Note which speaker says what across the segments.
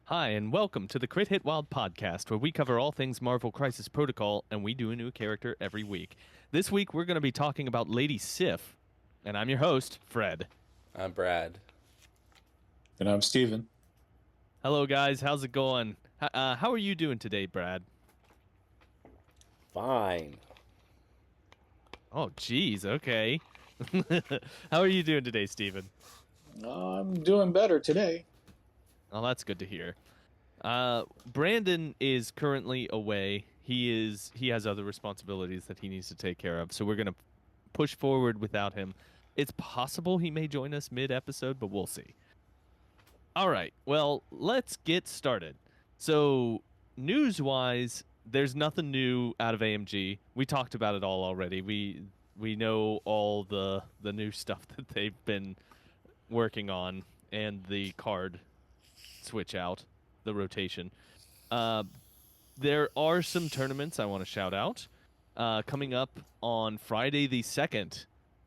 Speaker 1: Hi, and welcome to the Crit Hit Wild podcast, where we cover all things Marvel Crisis Protocol, and we do a new character every week. This week, we're going to be talking about Lady Sif, and I'm your host, Fred.
Speaker 2: I'm Brad.
Speaker 3: And I'm Steven.
Speaker 1: Hello, guys. How's it going? How are you doing today, Brad?
Speaker 2: Fine.
Speaker 1: Oh, geez. Okay. How are you doing today, Steven?
Speaker 3: I'm doing better today.
Speaker 1: Oh, that's good to hear. Brandon is currently away. He has other responsibilities that he needs to take care of, so we're going to push forward without him. It's possible he may join us mid-episode, but we'll see. All right, well, let's get started. So, news-wise, there's nothing new out of AMG. We talked about it all already. We know all the new stuff that they've been working on and the card switch out, the rotation. There are some tournaments I want to shout out. Coming up on Friday the 2nd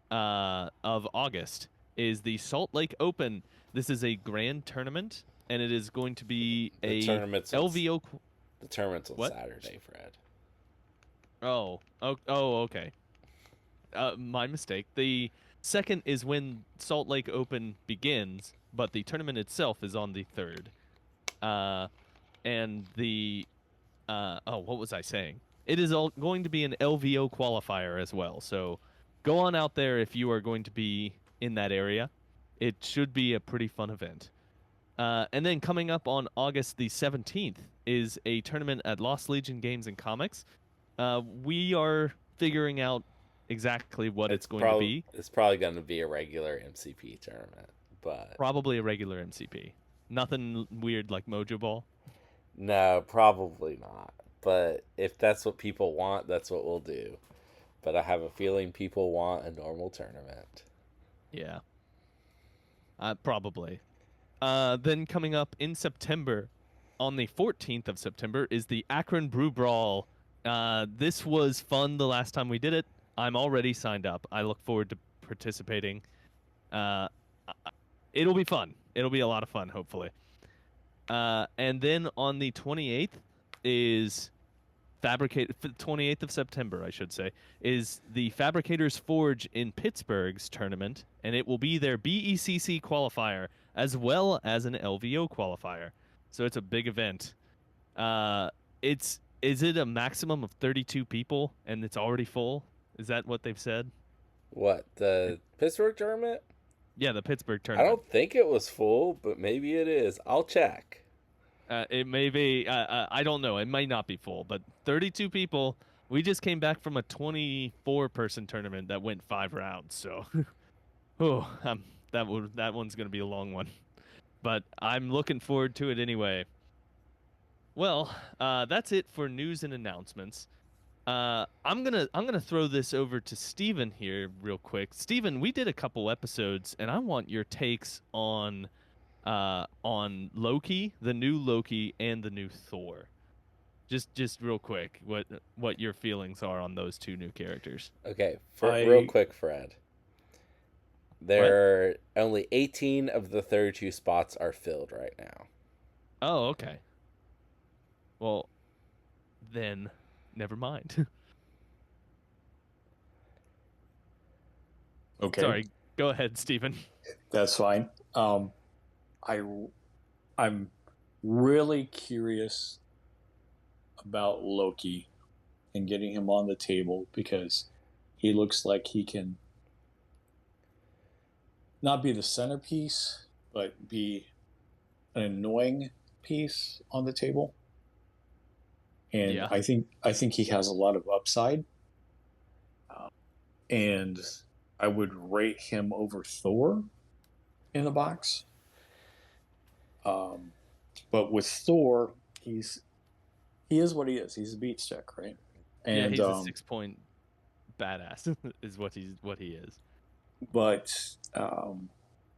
Speaker 1: of August is the Salt Lake Open. This is a grand tournament, and it is going to be
Speaker 2: The
Speaker 1: a
Speaker 2: tournament's
Speaker 1: LVO.
Speaker 2: The tournament's on
Speaker 1: What?
Speaker 2: Saturday, Fred.
Speaker 1: Oh, okay. My mistake. The second is when Salt Lake Open begins, but the tournament itself is on the 3rd. And the what was I saying? It is all going to be an LVO qualifier as well. So go on out there if you are going to be in that area. It should be a pretty fun event. And then coming up on August the 17th is a tournament at Lost Legion Games and Comics. We are figuring out exactly what it's going to be.
Speaker 2: It's probably going to be a regular MCP tournament, but
Speaker 1: Probably a regular MCP. Nothing weird like Mojo Ball.
Speaker 2: no, probably not. But if that's what people want, that's what we'll do. But I have a feeling people want a normal tournament.
Speaker 1: Yeah. Probably. Then coming up in September, on the 14th of September, is the Akron Brew Brawl. This was fun the last time we did it. I'm already signed up. I look forward to participating. It'll be fun. It'll be a lot of fun, hopefully. And then on the 28th is 28th of September, I should say, is the Fabricators Forge in Pittsburgh's tournament, and it will be their BECC qualifier as well as an LVO qualifier. So it's a big event. Is it a maximum of 32 people and it's already full? Is that what they've said?
Speaker 2: What, the Pittsburgh tournament?
Speaker 1: Yeah, the Pittsburgh
Speaker 2: I
Speaker 1: tournament.
Speaker 2: don't think it was full, but maybe it is. I'll check.
Speaker 1: It may be. I don't know. It might not be full, but 32 people. We just came back from a 24-person tournament that went 5 rounds. So, that one's gonna be a long one. But I'm looking forward to it anyway. Well, that's it for news and announcements. I'm gonna throw this over to Steven here real quick. Steven, we did a couple episodes, and I want your takes on Loki, the new Loki, and the new Thor. Just real quick, what your feelings are on those two new characters.
Speaker 2: Okay, real quick, Fred. There are only 18 of the 32 spots are filled right now.
Speaker 1: Oh, okay. Well, then, never mind.
Speaker 3: Okay.
Speaker 1: Sorry, go ahead, Steven.
Speaker 3: That's fine. I'm really curious about Loki and getting him on the table because he looks like he can not be the centerpiece, but be an annoying piece on the table. And
Speaker 1: Yeah.
Speaker 3: I think he has a lot of upside. And I would rate him over Thor in the box. But with Thor, he is what he is. He's a beat stick, right? And
Speaker 1: yeah, he's a 6-point badass is what he is.
Speaker 3: But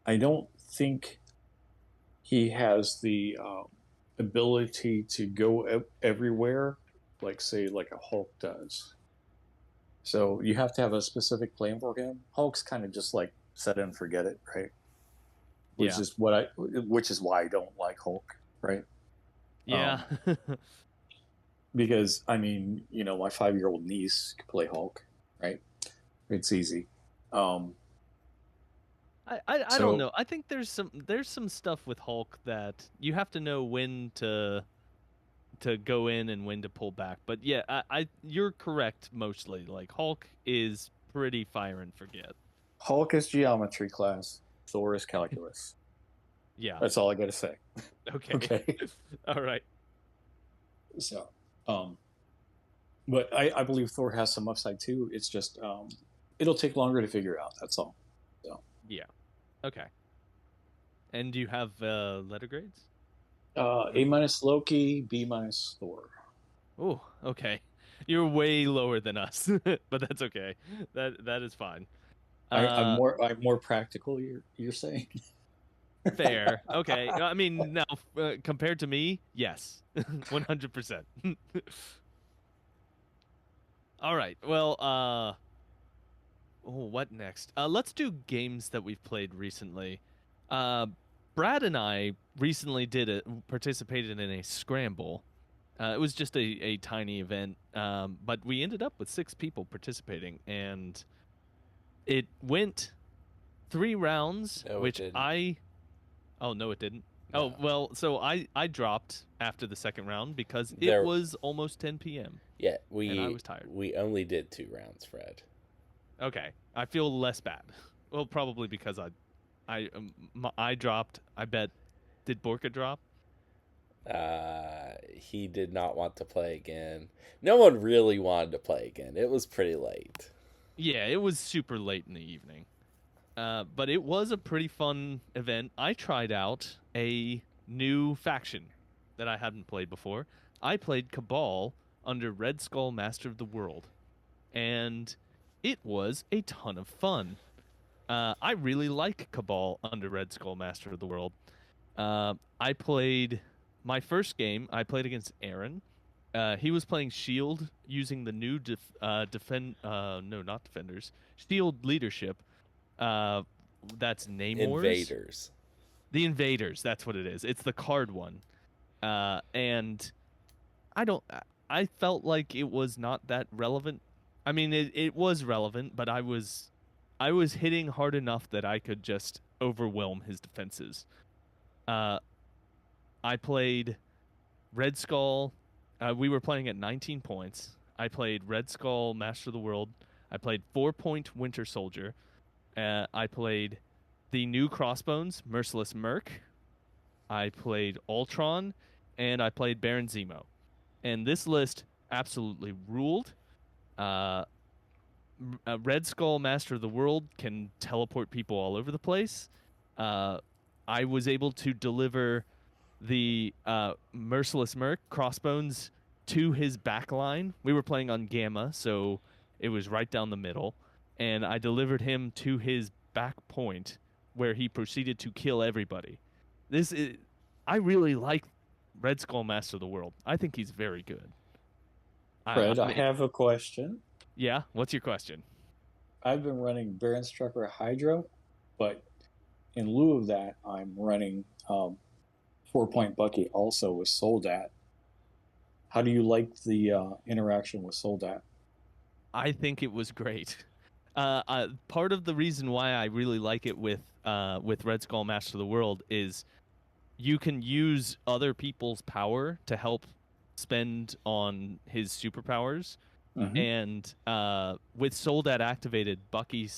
Speaker 3: I don't think he has the ability to go everywhere, like a Hulk does. So you have to have a specific plan for him. Hulk's kind of just like set it and forget it, right? Which is why I don't like Hulk, right?
Speaker 1: Yeah.
Speaker 3: Because I mean, my 5-year-old niece can play Hulk, right? It's easy.
Speaker 1: I don't
Speaker 3: So
Speaker 1: know. I think there's some stuff with Hulk that you have to know when to go in and when to pull back. But yeah, you're correct mostly. Like Hulk is pretty fire and forget.
Speaker 3: Hulk is geometry class. Thor is calculus.
Speaker 1: Yeah.
Speaker 3: That's all I got to say.
Speaker 1: Okay.
Speaker 3: Okay.
Speaker 1: All right.
Speaker 3: So, but I believe Thor has some upside too. It's just it'll take longer to figure out. That's all. So,
Speaker 1: Yeah. Okay. And do you have letter grades?
Speaker 3: A minus Loki, B minus Thor.
Speaker 1: Oh, okay. You're way lower than us, but that's okay. That is fine.
Speaker 3: I'm
Speaker 1: Uh,
Speaker 3: more practical. You're saying?
Speaker 1: Fair. Okay. I mean, now compared to me, yes, 100%. All right. Well, what next? Let's do games that we've played recently. Uh, Brad and I recently participated in a scramble. It was just a tiny event, but we ended up with 6 people participating, and it went 3 rounds,
Speaker 2: No, it
Speaker 1: which
Speaker 2: didn't.
Speaker 1: I. Oh no, it didn't. Oh
Speaker 2: No.
Speaker 1: well, so I dropped after the second round because it
Speaker 2: There.
Speaker 1: was almost 10 p.m.
Speaker 2: Yeah,
Speaker 1: and I
Speaker 2: we
Speaker 1: was tired.
Speaker 2: we only did 2 rounds, Fred.
Speaker 1: Okay, I feel less bad. Well, probably because I dropped. I bet. Did Borka drop?
Speaker 2: He did not want to play again. No one really wanted to play again. It was pretty late.
Speaker 1: Yeah, it was super late in the evening. But it was a pretty fun event. I tried out a new faction that I hadn't played before. I played Cabal under Red Skull Master of the World, and it was a ton of fun. I really like Cabal under Red Skull Master of the World. I played my first game. I played against Aaron. He was playing Shield using the new defend. No, not defenders. Shield leadership. Uh, that's Namor's.
Speaker 2: Invaders.
Speaker 1: The Invaders. That's what it is. It's the card one. And I don't. I felt like it was not that relevant. I mean, it was relevant, but I was hitting hard enough that I could just overwhelm his defenses. Uh, I played Red Skull. We were playing at 19 points. I played Red Skull, Master of the World. I played 4-point Winter Soldier. I played the new Crossbones, Merciless Merc. I played Ultron, and I played Baron Zemo. And this list absolutely ruled. Uh, Red Skull, Master of the World, can teleport people all over the place. I was able to deliver the Merciless Merc Crossbones to his back line. We were playing on Gamma, so it was right down the middle. And I delivered him to his back point where he proceeded to kill everybody. I really like Red Skull Master of the World. I think he's very good.
Speaker 3: Fred, I have a question.
Speaker 1: Yeah, what's your question?
Speaker 3: I've been running Baron Strucker Hydro, but in lieu of that, I'm running 4-point Bucky also with Soldat. How do you like the interaction with Soldat?
Speaker 1: I think it was great. Part of the reason why I really like it with Red Skull Master of the World is you can use other people's power to help spend on his superpowers.
Speaker 3: Mm-hmm.
Speaker 1: And with Soldat activated, Bucky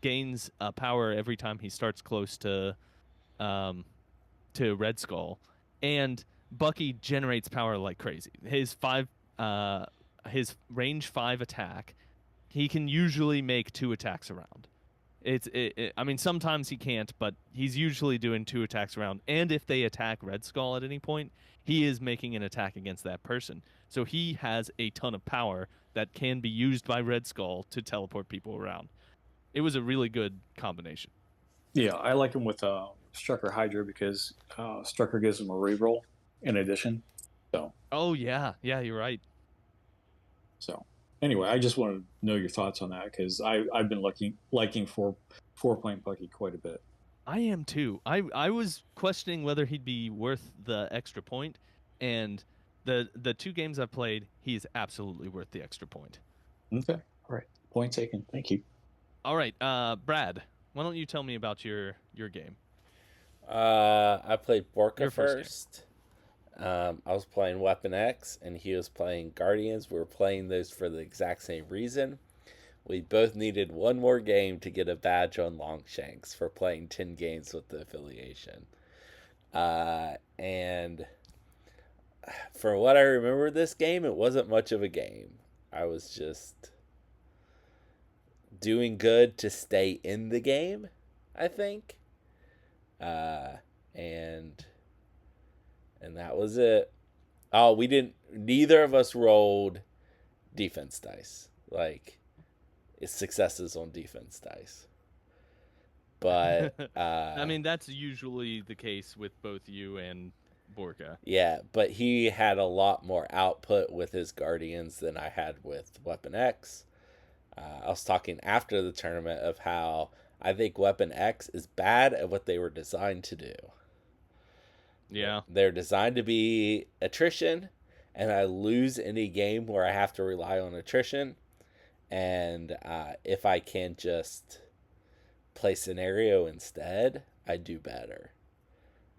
Speaker 1: gains power every time he starts close to Red Skull, and Bucky generates power like crazy. His range 5 attack, he can usually make 2 attacks around. I mean, sometimes he can't, but he's usually doing 2 attacks around. And if they attack Red Skull at any point, he is making an attack against that person. So he has a ton of power that can be used by Red Skull to teleport people around. It was a really good combination.
Speaker 3: Yeah, I like him with Strucker Hydra because Strucker gives him a reroll in addition. So.
Speaker 1: Oh yeah, you're right.
Speaker 3: So anyway, I just wanted to know your thoughts on that because I've been liking 4-point Bucky quite a bit.
Speaker 1: I am too. I was questioning whether he'd be worth the extra point, And the 2 games I've played, he's absolutely worth the extra point.
Speaker 3: Okay. All right. Point taken. Thank you.
Speaker 1: All right, Brad, why don't you tell me about your game?
Speaker 2: I played Borka
Speaker 1: Your first game.
Speaker 2: first. I was playing Weapon X, and he was playing Guardians. We were playing those for the exact same reason. We both needed one more game to get a badge on Longshanks for playing 10 games with the affiliation. And for what I remember of this game, it wasn't much of a game. I was just doing good to stay in the game, I think. And that was it. Oh, we didn't. Neither of us rolled defense dice. Like, it's successes on defense dice. But
Speaker 1: I mean, that's usually the case with both you and Borka.
Speaker 2: yeah, but he had a lot more output with his Guardians than I had with Weapon X. I was talking after the tournament of how I think Weapon X is bad at what they were designed to do.
Speaker 1: Yeah.
Speaker 2: They're designed to be attrition, and I lose any game where I have to rely on attrition. And if I can just play scenario instead, I do better.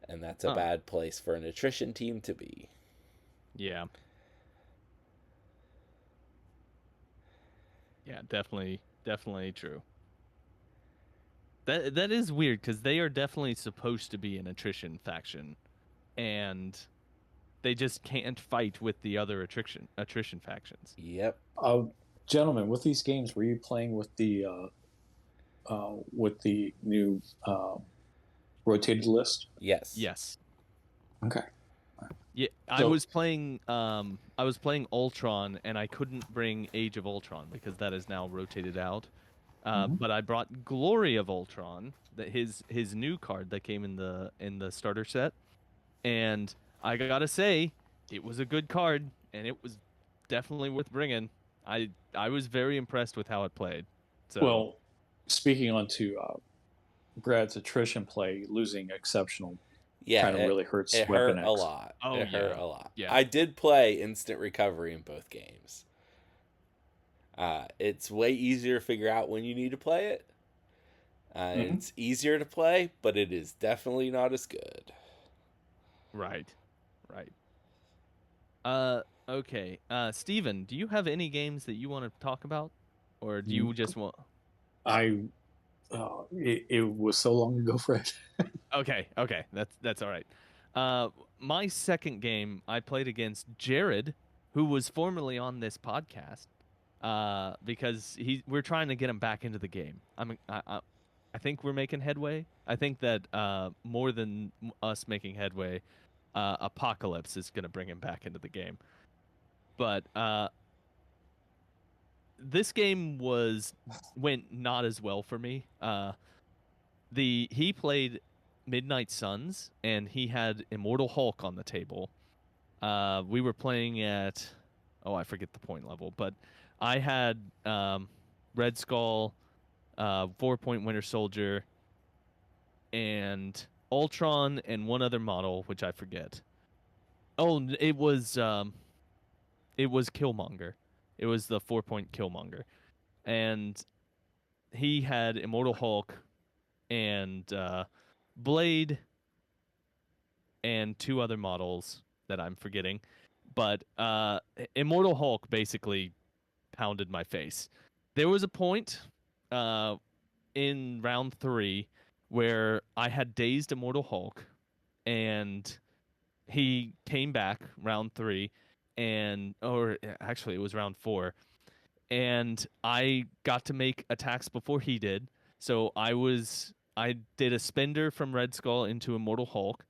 Speaker 2: And that's a bad place for an attrition team to be.
Speaker 1: Yeah. Yeah, definitely true. That is weird because they are definitely supposed to be an attrition faction, and they just can't fight with the other attrition factions.
Speaker 2: Yep.
Speaker 3: Gentlemen, with these games, were you playing with the new rotated list?
Speaker 2: Yes.
Speaker 1: Yes.
Speaker 3: Okay.
Speaker 1: Yeah, I was playing Ultron, and I couldn't bring Age of Ultron because that is now rotated out. But I brought Glory of Ultron, that his new card that came in the starter set, and I gotta say, it was a good card, and it was definitely worth bringing. I was very impressed with how it played. So,
Speaker 3: well, speaking on to Brad's attrition play, losing exceptional kind of really hurts
Speaker 2: it
Speaker 3: Weapon
Speaker 2: hurt
Speaker 3: X.
Speaker 2: a lot.
Speaker 1: Oh,
Speaker 2: it hurt
Speaker 1: yeah.
Speaker 2: a lot.
Speaker 1: Yeah.
Speaker 2: I did play instant recovery in both games. It's way easier to figure out when you need to play it. It's easier to play, but it is definitely not as good.
Speaker 1: Right. Okay. Steven, do you have any games that you want to talk about, or do you just want?
Speaker 3: It was so long ago, Fred.
Speaker 1: Okay, that's all right. My second game, I played against Jared, who was formerly on this podcast, because we're trying to get him back into the game. I think we're making headway. I think that more than us making headway, Apocalypse is going to bring him back into the game. But this game went not as well for me. He played Midnight Suns, and he had Immortal Hulk on the table. We were playing at, I forget the point level, but I had Red Skull, 4-point Winter Soldier, and Ultron, and one other model, which I forget. Oh, it was Killmonger. It was the 4-point Killmonger, and he had Immortal Hulk and Blade and 2 other models that I'm forgetting. But Immortal Hulk basically pounded my face. There was a point in round 3 where I had dazed Immortal Hulk, and he came back round 3, or actually it was round 4, and I got to make attacks before he did. So I did a spender from Red Skull into Immortal Hulk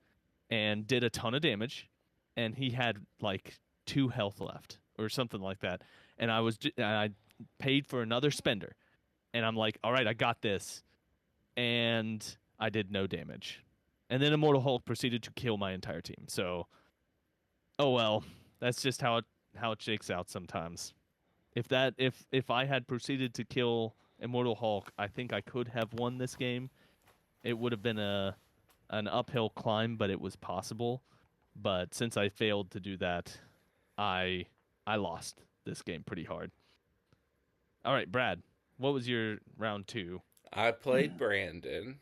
Speaker 1: and did a ton of damage, and he had like 2 health left or something like that. And I paid for another spender, and I'm like, all right, I got this, and I did no damage. And then Immortal Hulk proceeded to kill my entire team. So, oh well, that's just how it shakes out sometimes. If I had proceeded to kill Immortal Hulk, I think I could have won this game. It would have been an uphill climb, but it was possible. but since I failed to do that, I lost this game pretty hard. All right, Brad, what was your round 2?
Speaker 2: I played Brandon.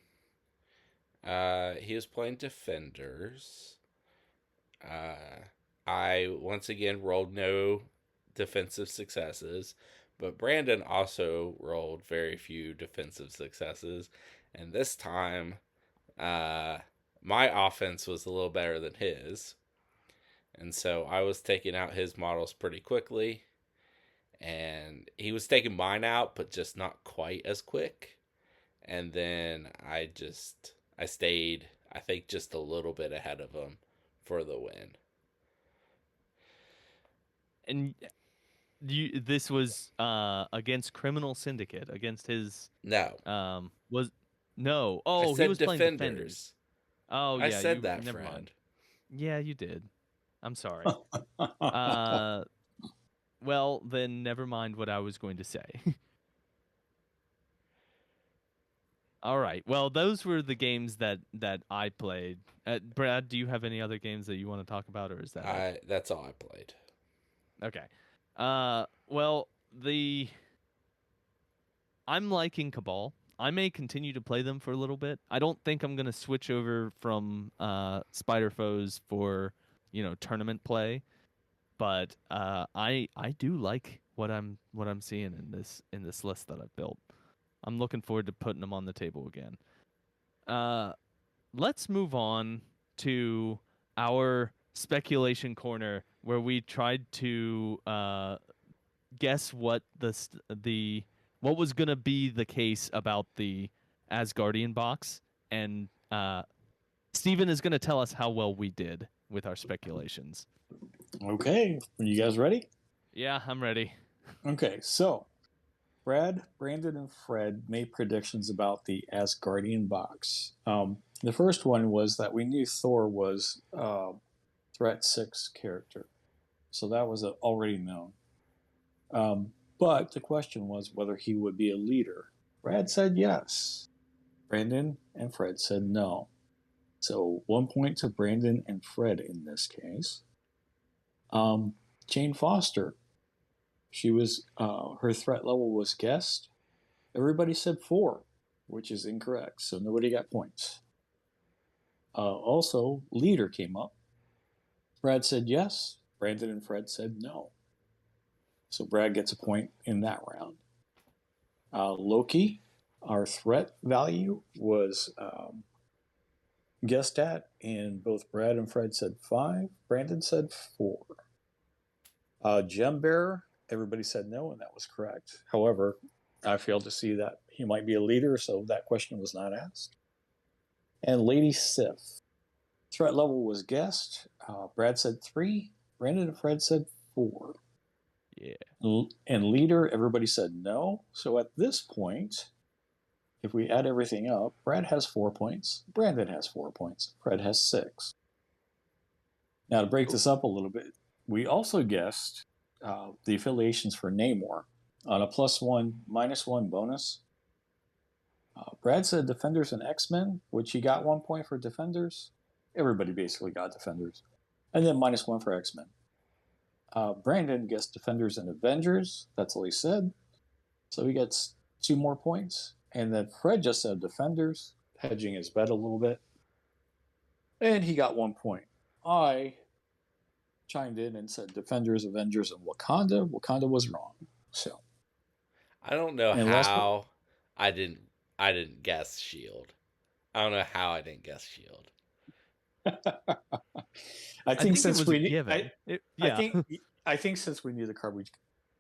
Speaker 2: He was playing defenders. I once again rolled no defensive successes, but Brandon also rolled very few defensive successes. And this time, my offense was a little better than his. And so I was taking out his models pretty quickly. And he was taking mine out, but just not quite as quick. And then I stayed, I think, just a little bit ahead of him for the win.
Speaker 1: And this was against Criminal Syndicate, against his
Speaker 2: No,
Speaker 1: was no.
Speaker 2: I
Speaker 1: Oh, he
Speaker 2: said
Speaker 1: was playing Defenders.
Speaker 2: defenders.
Speaker 1: Oh
Speaker 2: I
Speaker 1: yeah,
Speaker 2: said
Speaker 1: you
Speaker 2: that,
Speaker 1: never
Speaker 2: friend.
Speaker 1: mind. Yeah, you did. I'm sorry. Well, then never mind what I was going to say. All right. Well, those were the games that I played. Brad, do you have any other games that you want to talk about, or is that it?
Speaker 2: That's all I played.
Speaker 1: Okay. Well, I'm liking Cabal. I may continue to play them for a little bit. I don't think I'm gonna switch over from Spider Foes for tournament play, but I do like what I'm seeing in this list that I've built. I'm looking forward to putting them on the table again. Let's move on to our speculation corner, where we tried to guess what what was gonna be the case about the Asgardian box, and Steven is gonna tell us how well we did with our speculations.
Speaker 3: Okay, are you guys ready?
Speaker 1: Yeah, I'm ready.
Speaker 3: Okay, so Brad, Brandon, and Fred made predictions about the Asgardian box. The first one was that we knew Thor was Threat 6 character, so that was already known. But the question was whether he would be a leader. Brad said yes. Brandon and Fred said no. So 1 point to Brandon and Fred in this case. Jane Foster, she was her threat level was guessed. Everybody said 4, which is incorrect, so nobody got points. Also, leader came up. Brad said yes. Brandon and Fred said no. So Brad gets a point in that round. Loki, our threat value was guessed at, and both Brad and Fred said 5. Brandon said 4. Gem Bearer, everybody said no, and that was correct. However, I failed to see that he might be a leader, so that question was not asked. And Lady Sif, threat level was guessed. Brad said 3. Brandon and Fred said 4.
Speaker 1: Yeah.
Speaker 3: And leader, everybody said no. So at this point, if we add everything up, Brad has 4 points, Brandon has 4 points, Fred has 6. Now, to break this up a little bit, we also guessed the affiliations for Namor on a +1, -1 bonus. Brad said Defenders and X-Men, which he got 1 point for Defenders. Everybody basically got Defenders. And then -1 for X-Men. Brandon guessed Defenders and Avengers. That's all he said. So he gets 2 more points. And then Fred just said Defenders, hedging his bet a little bit. And he got 1 point. I chimed in and said Defenders, Avengers, and Wakanda. Wakanda was wrong. So
Speaker 2: I don't know
Speaker 3: and
Speaker 2: how I didn't guess Shield. I don't know how I didn't guess Shield.
Speaker 3: I think since
Speaker 1: it was
Speaker 3: we
Speaker 1: a given.
Speaker 3: I think since we knew the card, we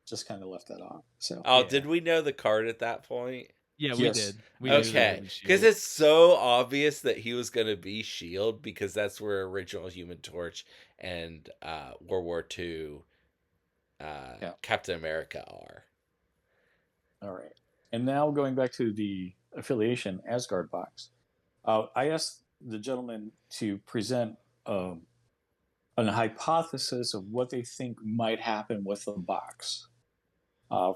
Speaker 3: just kind of left that off. So
Speaker 2: Oh, did we know the card at that point?
Speaker 1: Yeah,
Speaker 3: Yes.
Speaker 1: we did. We knew that
Speaker 2: Okay,
Speaker 1: it was
Speaker 2: because
Speaker 1: Shield.
Speaker 2: it's so obvious that he was going to be Shield, because that's where original Human Torch and World War II Captain America are.
Speaker 3: All right. And now going back to the affiliation Asgard box, I asked the gentleman to present an hypothesis of what they think might happen with the box.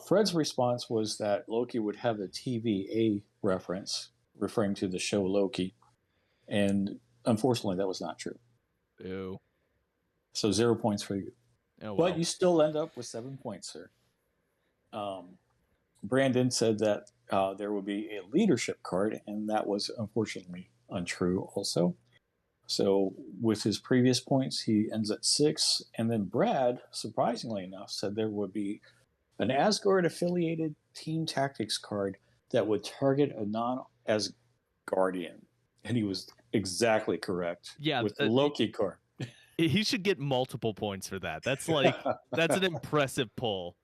Speaker 3: Fred's response was that Loki would have a TVA reference referring to the show Loki, and unfortunately, that was not true.
Speaker 1: Ew.
Speaker 3: So 0 points for you.
Speaker 1: Oh, well.
Speaker 3: But you still end up with 7 points, sir. Brandon said that there would be a leadership card, and that was unfortunately untrue also. So with his previous points, he ends at 6. And then Brad, surprisingly enough, said there would be an Asgard-affiliated team tactics card that would target a non-Asgardian. And he was exactly correct with the Loki card.
Speaker 1: He should get multiple points for that. That's that's an impressive pull.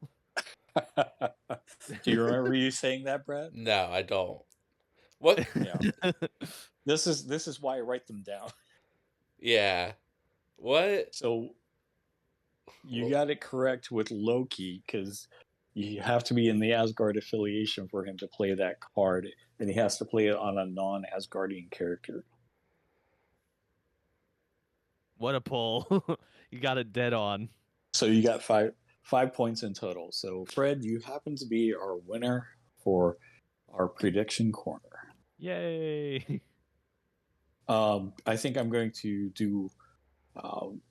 Speaker 3: Do you remember you saying that, Brad?
Speaker 2: No, I don't. What?
Speaker 3: Yeah. This is why I write them down.
Speaker 2: Yeah. What?
Speaker 3: So you got it correct with Loki, because you have to be in the Asgard affiliation for him to play that card, and he has to play it on a non-Asgardian character.
Speaker 1: What a pull. You got it dead on.
Speaker 3: So you got five points in total. So Fred, you happen to be our winner for our prediction corner.
Speaker 1: Yay.
Speaker 3: I think I'm going to do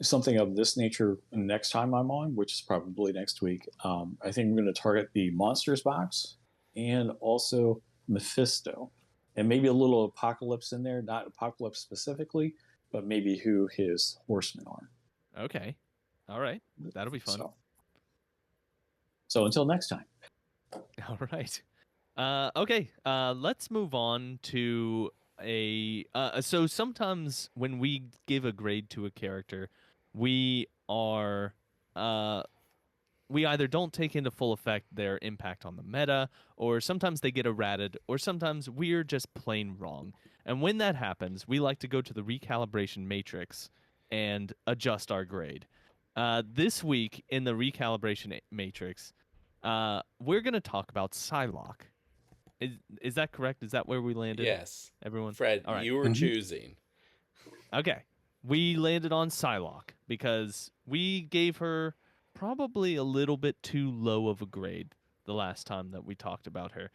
Speaker 3: something of this nature next time I'm on, which is probably next week. I think I'm going to target the Monsters box and also Mephisto, and maybe a little Apocalypse in there, not Apocalypse specifically, but maybe who his horsemen are.
Speaker 1: Okay. All right. That'll be fun.
Speaker 3: So until next time.
Speaker 1: All right. Okay. Let's move on to so sometimes when we give a grade to a character, we either don't take into full effect their impact on the meta, or sometimes they get errated, or sometimes we're just plain wrong. And when that happens, we like to go to the recalibration matrix and adjust our grade. This week in the recalibration matrix, we're going to talk about Psylocke. Is that correct? Is that where we landed?
Speaker 2: Yes.
Speaker 1: Everyone?
Speaker 2: Fred,
Speaker 1: all right.
Speaker 2: You were choosing.
Speaker 1: Okay. We landed on Psylocke because we gave her probably a little bit too low of a grade the last time that we talked about her.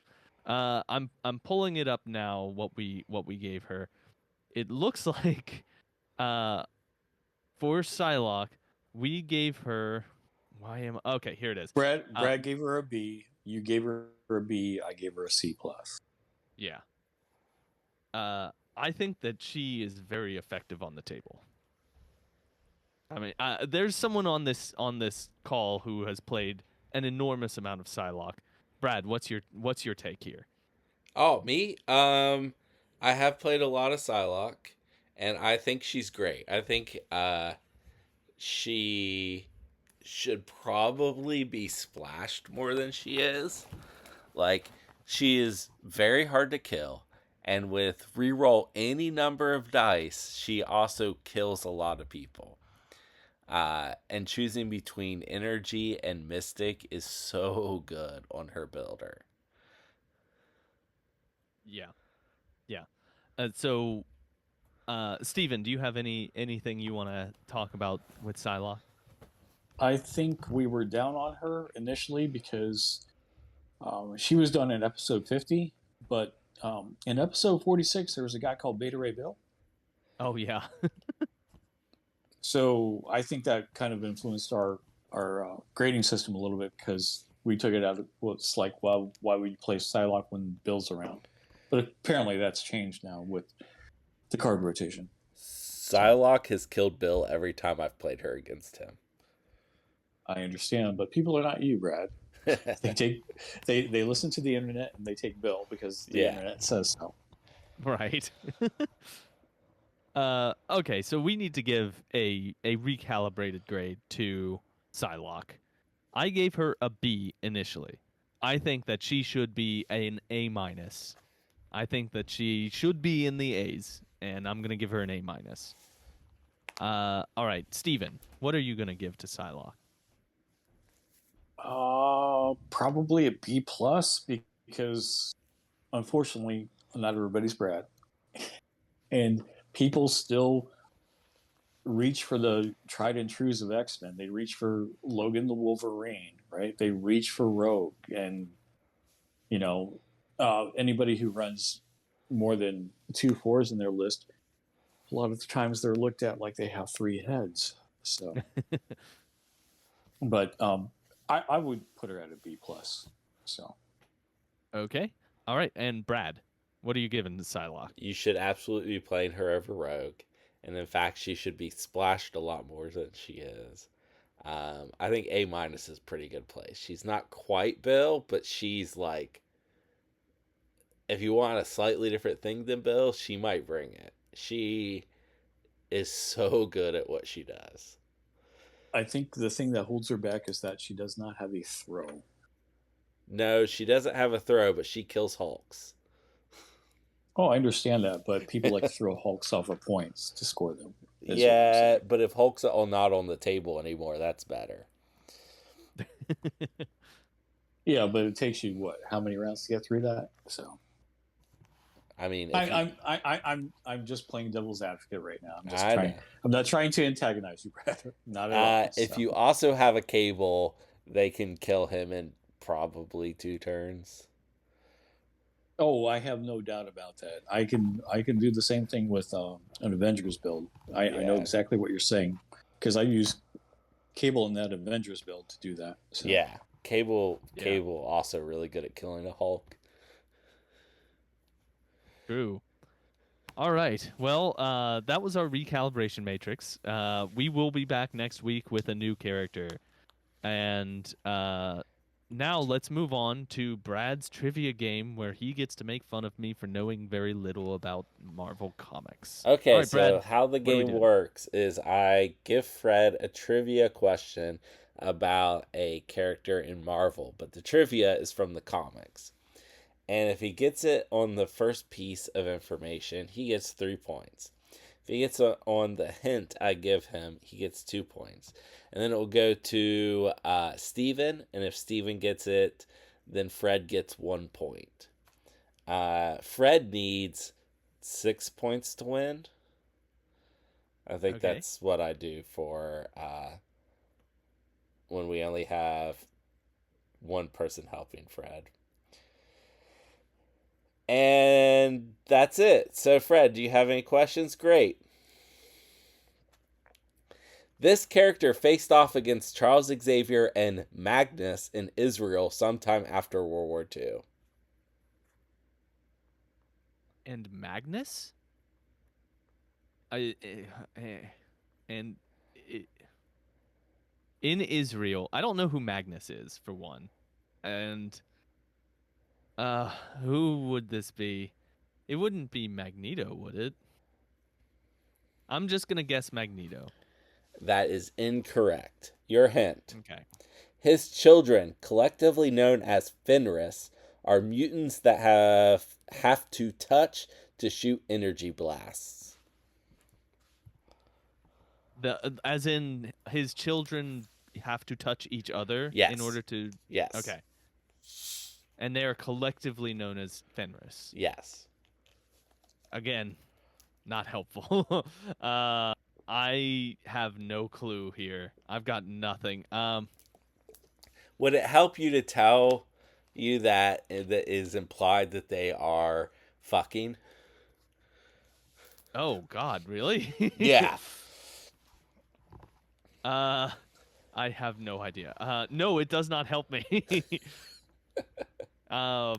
Speaker 1: I'm pulling it up now what we gave her. It looks like for Psylocke, we gave her okay, here it is.
Speaker 3: Brad gave her a B. You gave her a B. I gave her a C+.
Speaker 1: Yeah. I think that she is very effective on the table. I mean, there's someone on this call who has played an enormous amount of Psylocke. Brad, what's your take here?
Speaker 2: Oh, me? I have played a lot of Psylocke, and I think she's great. I think she should probably be splashed more than she is. Like, she is very hard to kill, and with reroll any number of dice, she also kills a lot of people. And choosing between energy and mystic is so good on her builder.
Speaker 1: Yeah. So, Steven, do you have anything you want to talk about with Psylocke?
Speaker 3: I think we were down on her initially because she was done in episode 50, but in episode 46 there was a guy called Beta Ray Bill.
Speaker 1: Oh yeah.
Speaker 3: So I think that kind of influenced our grading system a little bit, because we took it out of what's like, well, why would you play Psylocke when Bill's around? But apparently that's changed now with the card rotation.
Speaker 2: Psylocke has killed Bill every time I've played her against him.
Speaker 3: I understand, but people are not you, Brad. They listen to the internet and they take Bill because the internet says so.
Speaker 1: Right. Okay, so we need to give a recalibrated grade to Psylocke. I gave her a B initially. I think that she should be an A-. I think that she should be in the A's, and I'm going to give her an A-. All right, Steven, what are you going to give to Psylocke?
Speaker 3: Probably a B+, because unfortunately not everybody's Brad. And people still reach for the tried and trues of X-Men. They reach for Logan the Wolverine, right? They reach for Rogue, and anybody who runs more than 2 4s in their list, a lot of the times they're looked at like they have 3 heads. So, but I would put her at a B plus. So
Speaker 1: Okay. All right. And Brad, what are you giving to Psylocke?
Speaker 2: You should absolutely be playing her over Rogue. And in fact, she should be splashed a lot more than she is. I think A minus is pretty good place. She's not quite Bill, but she's like, if you want a slightly different thing than Bill, she might bring it. She is so good at what she does.
Speaker 3: I think the thing that holds her back is that she does not have a throw.
Speaker 2: No, she doesn't have a throw, but she kills Hulks.
Speaker 3: Oh, I understand that, but people like to throw Hulks off of points to score them.
Speaker 2: Yeah, but if Hulk's not on the table anymore, that's better.
Speaker 3: Yeah, but it takes you what? How many rounds to get through that? So,
Speaker 2: I mean,
Speaker 3: I'm just playing devil's advocate right now.
Speaker 2: know.
Speaker 3: I'm not trying to antagonize you, Brad. Not at all.
Speaker 2: If you also have a cable, they can kill him in probably 2 turns.
Speaker 3: Oh, I have no doubt about that. I can do the same thing with an Avengers build. I know exactly what you're saying because I use cable in that Avengers build to do that. So.
Speaker 2: Yeah, cable also really good at killing a Hulk.
Speaker 1: True. All right. Well, that was our recalibration matrix. We will be back next week with a new character. And now let's move on to Brad's trivia game where he gets to make fun of me for knowing very little about Marvel Comics.
Speaker 2: Okay,
Speaker 1: right,
Speaker 2: so
Speaker 1: Brad,
Speaker 2: how the game works is I give Fred a trivia question about a character in Marvel, but the trivia is from the comics. And if he gets it on the first piece of information, he gets 3 points. If he gets on the hint I give him, he gets 2 points. And then it will go to Steven, and if Steven gets it, then Fred gets 1 point. Fred needs 6 points to win. I think that's what I do for when we only have one person helping Fred. And that's it. So, Fred, do you have any questions? Great. This character faced off against Charles Xavier and Magnus in Israel sometime after World War II.
Speaker 1: And Magnus? In Israel, I don't know who Magnus is, for one. And who would this be? It wouldn't be Magneto, would it? I'm just going to guess Magneto.
Speaker 2: That is incorrect. Your hint.
Speaker 1: Okay.
Speaker 2: His children, collectively known as Fenris, are mutants that have to touch to shoot energy blasts.
Speaker 1: As in his children have to touch each other in order to...
Speaker 2: Yes.
Speaker 1: Okay. And they are collectively known as Fenris.
Speaker 2: Yes.
Speaker 1: Again, not helpful. I have no clue here. I've got nothing.
Speaker 2: Would it help you to tell you that is implied that they are fucking?
Speaker 1: Oh God, really?
Speaker 2: Yeah.
Speaker 1: I have no idea. No, it does not help me. So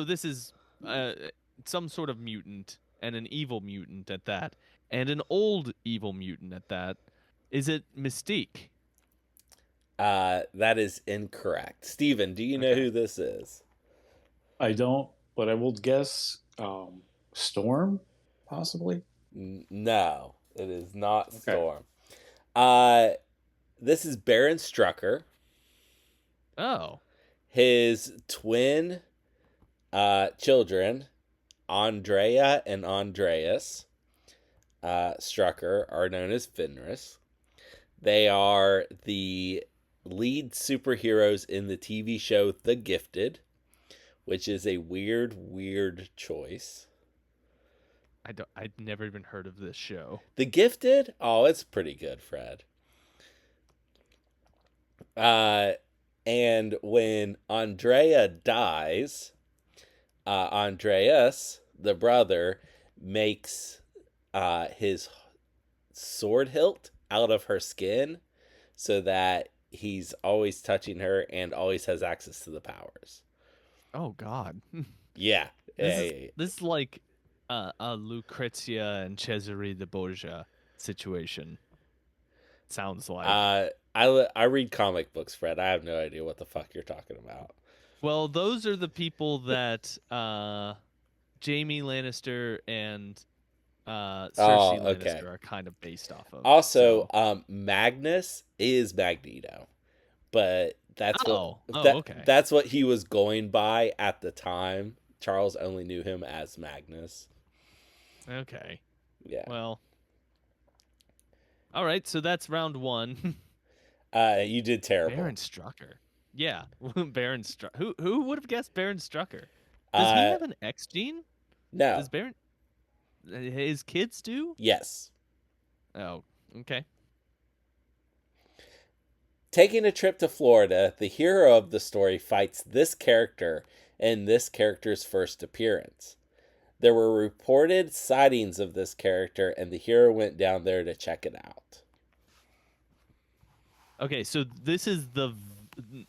Speaker 1: this is some sort of mutant, and an evil mutant at that, and an old evil mutant at that. Is it Mystique?
Speaker 2: That is incorrect. Steven, do you know who this is?
Speaker 3: I don't, but I will guess Storm, possibly?
Speaker 2: No, it is not Storm. This is Baron Strucker.
Speaker 1: Oh.
Speaker 2: His twin children, Andrea and Andreas Strucker, are known as Fenris. They are the lead superheroes in the TV show The Gifted, which is a weird choice.
Speaker 1: I'd never even heard of this show.
Speaker 2: The Gifted? Oh, it's pretty good, Fred. And when Andrea dies, Andreas, the brother, makes his sword hilt out of her skin so that he's always touching her and always has access to the powers.
Speaker 1: Oh God.
Speaker 2: Yeah.
Speaker 1: This is like a Lucrezia and Cesare de Borgia situation. Sounds like.
Speaker 2: I read comic books, Fred. I have no idea what the fuck you're talking about.
Speaker 1: Well, those are the people that Jaime Lannister and Cersei
Speaker 2: okay.
Speaker 1: Lannister are kind of based off of.
Speaker 2: Also,
Speaker 1: so.
Speaker 2: Magnus is Magneto, but
Speaker 1: okay.
Speaker 2: that's what he was going by at the time. Charles only knew him as Magnus.
Speaker 1: Okay.
Speaker 2: Yeah.
Speaker 1: Well. All right, so that's round 1.
Speaker 2: You did terrible.
Speaker 1: Baron Strucker. Yeah, Baron Strucker. Who would have guessed Baron Strucker? Does he have an X gene?
Speaker 2: No.
Speaker 1: Does Baron? His kids do?
Speaker 2: Yes.
Speaker 1: Oh, okay.
Speaker 2: Taking a trip to Florida, the hero of the story fights this character in this character's first appearance. There were reported sightings of this character, and the hero went down there to check it out.
Speaker 1: Okay, so this is the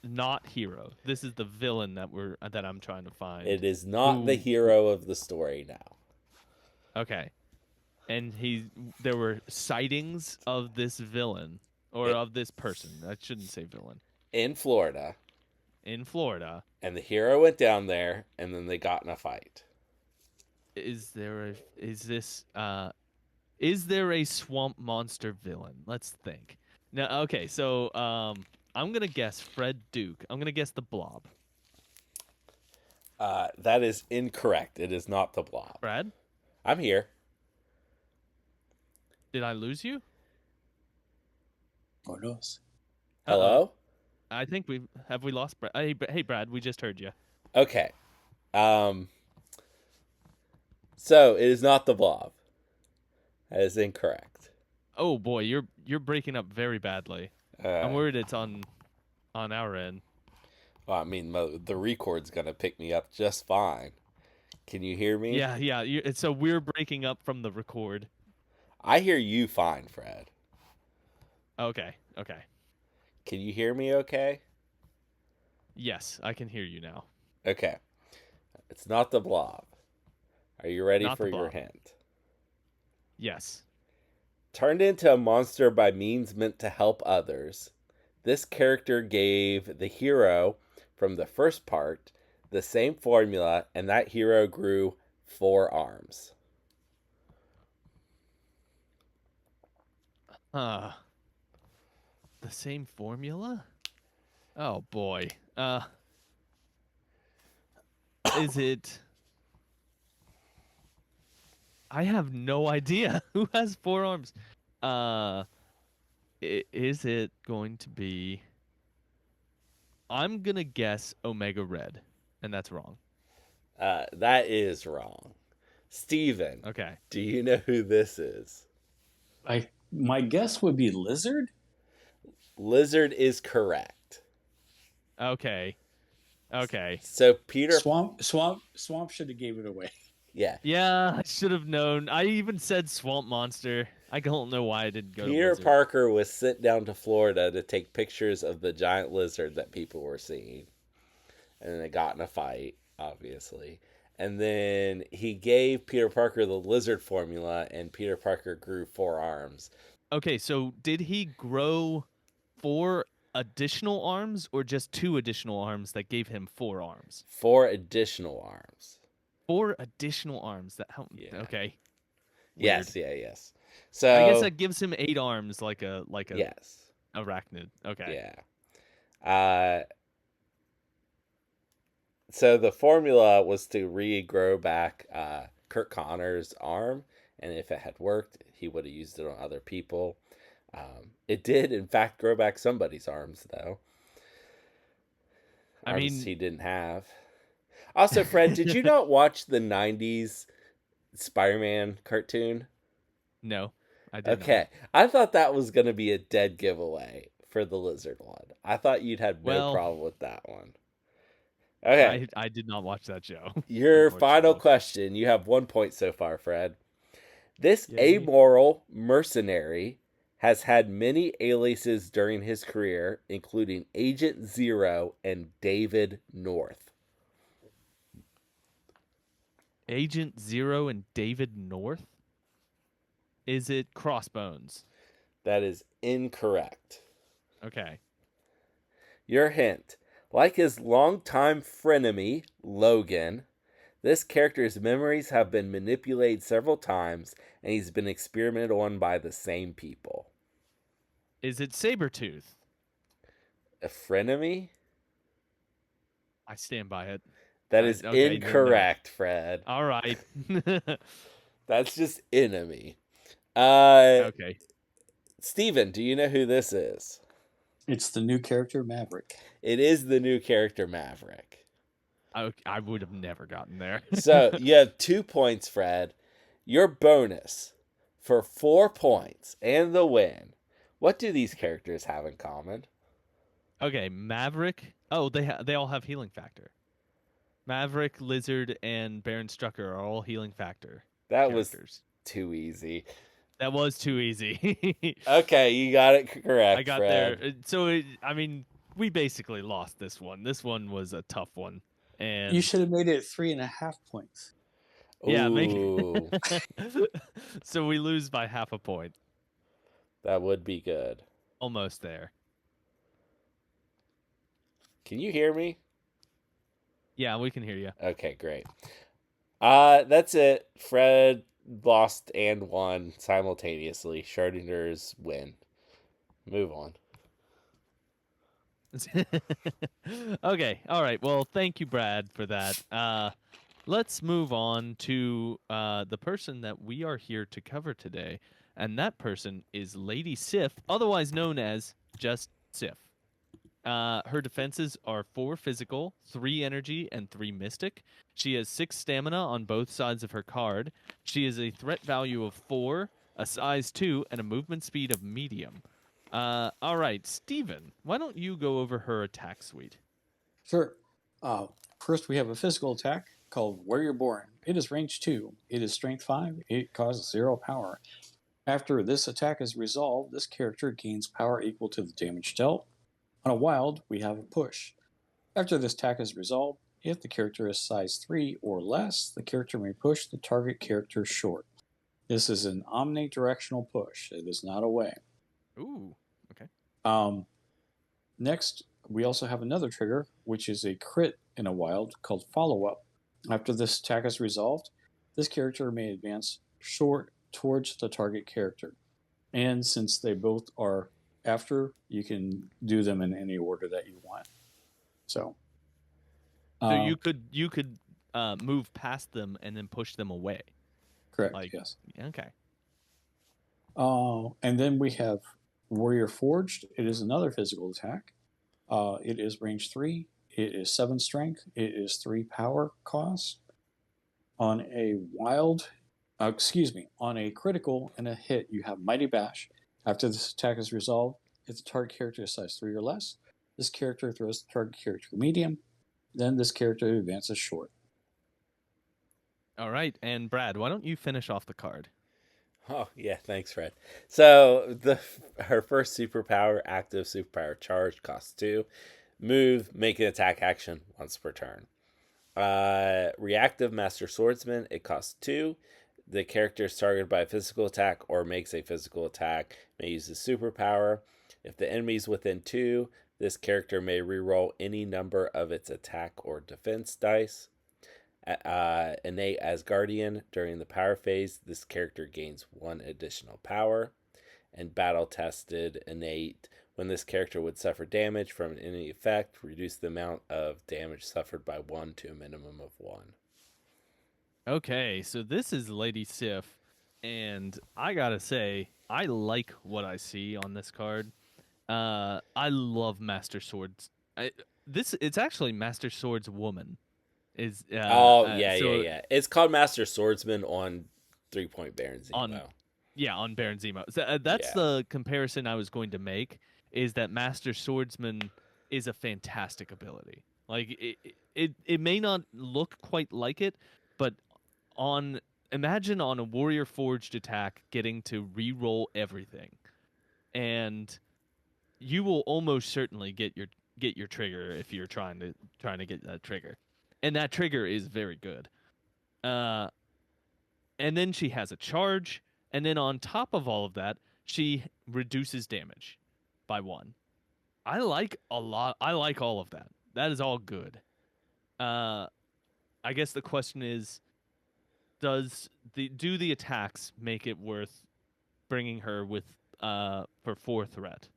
Speaker 1: not hero. This is the villain that I'm trying to find.
Speaker 2: It is not the hero of the story now.
Speaker 1: Okay. And there were sightings of this villain or of this person. I shouldn't say villain.
Speaker 2: In Florida.
Speaker 1: In Florida.
Speaker 2: And the hero went down there and then they got in a fight.
Speaker 1: Is there a swamp monster villain? Let's think. Now, okay, so I'm gonna guess Fred Duke. I'm gonna guess the Blob.
Speaker 2: That is incorrect. It is not the Blob.
Speaker 1: Brad?
Speaker 2: I'm here.
Speaker 1: Did I lose you?
Speaker 3: Who knows?
Speaker 2: Hello?
Speaker 1: I think we lost Brad. Hey, Brad, we just heard you.
Speaker 2: Okay. So it is not the Blob. That is incorrect.
Speaker 1: Oh boy, you're breaking up very badly. I'm worried it's on our end.
Speaker 2: Well, I mean, the record's gonna pick me up just fine. Can you hear me?
Speaker 1: Yeah. So we're breaking up from the record.
Speaker 2: I hear you fine, Fred.
Speaker 1: Okay.
Speaker 2: Can you hear me okay?
Speaker 1: Yes, I can hear you now.
Speaker 2: Okay. It's not the Blob. Are you ready
Speaker 1: Not
Speaker 2: for
Speaker 1: the
Speaker 2: your
Speaker 1: Blob.
Speaker 2: hint?
Speaker 1: Yes.
Speaker 2: Turned into a monster by means meant to help others, this character gave the hero from the first part the same formula, and that hero grew 4 arms.
Speaker 1: The same formula? Oh boy. Is it? I have no idea who has 4 arms. Is it going to be? I'm gonna guess Omega Red, and that's wrong.
Speaker 2: That is wrong. Steven.
Speaker 1: Okay.
Speaker 2: Do you know who this is?
Speaker 3: My guess would be Lizard.
Speaker 2: Lizard is correct.
Speaker 1: Okay.
Speaker 2: So Peter
Speaker 3: Swamp should have gave it away.
Speaker 2: Yeah.
Speaker 1: Yeah, I should have known. I even said Swamp Monster. I don't know why I didn't go.
Speaker 2: Peter
Speaker 1: Lizard.
Speaker 2: Parker was sent down to Florida to take pictures of the giant lizard that people were seeing. And then they got in a fight, obviously. And then he gave Peter Parker the lizard formula, and Peter Parker grew 4 arms.
Speaker 1: Okay, so did he grow 4 additional arms or just 2 additional arms that gave him 4 arms?
Speaker 2: 4 additional arms.
Speaker 1: 4 additional arms that help.
Speaker 2: Yeah.
Speaker 1: Okay.
Speaker 2: Weird. Yes. So
Speaker 1: I guess that gives him 8 arms, like a
Speaker 2: yes.
Speaker 1: arachnid. Okay.
Speaker 2: Yeah. So the formula was to regrow back Kurt Connor's arm, and if it had worked, he would have used it on other people. It did, in fact, grow back somebody's arms, though.
Speaker 1: I mean,
Speaker 2: he didn't have. Also, Fred, did you not watch the 90s Spider-Man cartoon?
Speaker 1: No, I didn't.
Speaker 2: Okay. I thought that was going to be a dead giveaway for the lizard one. I thought you'd have no problem with that one. Okay.
Speaker 1: I did not watch that show.
Speaker 2: Your final question. You have 1 point so far, Fred. This
Speaker 1: Yay.
Speaker 2: amoral mercenary has had many aliases during his career, including Agent Zero and David North.
Speaker 1: Agent Zero and David North? Is it Crossbones?
Speaker 2: That is incorrect.
Speaker 1: Okay.
Speaker 2: Your hint. Like his longtime frenemy, Logan, this character's memories have been manipulated several times, and he's been experimented on by the same people.
Speaker 1: Is it Sabretooth?
Speaker 2: A frenemy?
Speaker 1: I stand by it.
Speaker 2: That is
Speaker 1: Okay, then no.
Speaker 2: incorrect, Fred.
Speaker 1: All right.
Speaker 2: That's just enemy. Uh,
Speaker 1: Okay.
Speaker 2: Steven, do you know who this is?
Speaker 3: It's the new character Maverick.
Speaker 2: It is the new character Maverick.
Speaker 1: I would have never gotten there.
Speaker 2: So you have 2 points, Fred. Your bonus for 4 points and the win. What do these characters have in common?
Speaker 1: Okay, Maverick. Oh, they all have healing factor. Maverick, Lizard, and Baron Strucker are all healing factor
Speaker 2: That
Speaker 1: characters.
Speaker 2: was too easy.
Speaker 1: That was too easy.
Speaker 2: Okay, you got it correct,
Speaker 1: I got
Speaker 2: Fred.
Speaker 1: there. So I mean, we basically lost this one. This one was a tough one, and
Speaker 3: You should have made it 3.5 points.
Speaker 1: yeah,
Speaker 2: Ooh,
Speaker 1: so we lose by half a point.
Speaker 2: that would be good.
Speaker 1: Almost there.
Speaker 2: Can you hear me?
Speaker 1: Yeah, we can hear you.
Speaker 2: Okay, great. That's it. Fred lost and won simultaneously. Schrodinger's win. Move on.
Speaker 1: Okay, all right. Well, thank you, Brad, for that. Let's move on to the person that we are here to cover today, and that person is Lady Sif, otherwise known as just Sif. Her defenses are 4 physical, 3 energy, and 3 mystic. She has 6 stamina on both sides of her card. She is a threat value of 4, a size 2, and a movement speed of medium. All right, Steven, why don't you go over her attack suite?
Speaker 3: Sure. First, we have a physical attack called Where You're Born. It is range 2. It is strength 5. It causes 0 power. After this attack is resolved, this character gains power equal to the damage dealt. On a wild, we have a push. After this attack is resolved, if the character is size 3 or less, the character may push the target character short. This is an omnidirectional push. It is not a way.
Speaker 1: Ooh, okay.
Speaker 3: Next, we also have another trigger, which is a crit in a wild called Follow-Up. After this attack is resolved, this character may advance short towards the target character. And since they both are after, you can do them in any order that you want. So
Speaker 1: you could move past them and then push them away.
Speaker 3: correct,
Speaker 1: Like,
Speaker 3: yes.
Speaker 1: Okay.
Speaker 3: And then we have Warrior Forged. It is another physical attack. It is range 3. It is 7 strength. It is 3 power cost. On a critical and a hit, you have Mighty Bash. After this attack is resolved, if the target character is size 3 or less, this character throws the target character medium. Then this character advances short.
Speaker 1: All right, and Brad, why don't you finish off the card?
Speaker 2: Oh, yeah, thanks, Fred. So, her first superpower, active superpower charge, costs 2. Move, make an attack action once per turn. Reactive Master Swordsman, it costs 2. The character is targeted by a physical attack or makes a physical attack, may use the superpower. If the enemy is within 2, this character may reroll any number of its attack or defense dice. Innate Asgardian, during the power phase, this character gains 1 additional power. And battle tested innate, when this character would suffer damage from an enemy effect, reduce the amount of damage suffered by 1 to a minimum of 1.
Speaker 1: Okay, so this is Lady Sif, and I gotta say, I like what I see on this card. I love Master Swords. It's actually Master Swords Woman.
Speaker 2: Yeah. It's called Master Swordsman on 3-Point Baron Zemo.
Speaker 1: On Baron Zemo. So, that's the comparison I was going to make, is that Master Swordsman is a fantastic ability. Like, it may not look quite like it, but on imagine on a Warrior Forged attack getting to re-roll everything, and you will almost certainly get your trigger if you're trying to get that trigger, and that trigger is very good. Uh, and then she has a charge, and then on top of all of that, she reduces damage by 1. I like a lot. I like all of that. That is all good. Uh, I guess the question is, do the attacks make it worth bringing her with for 4 threat?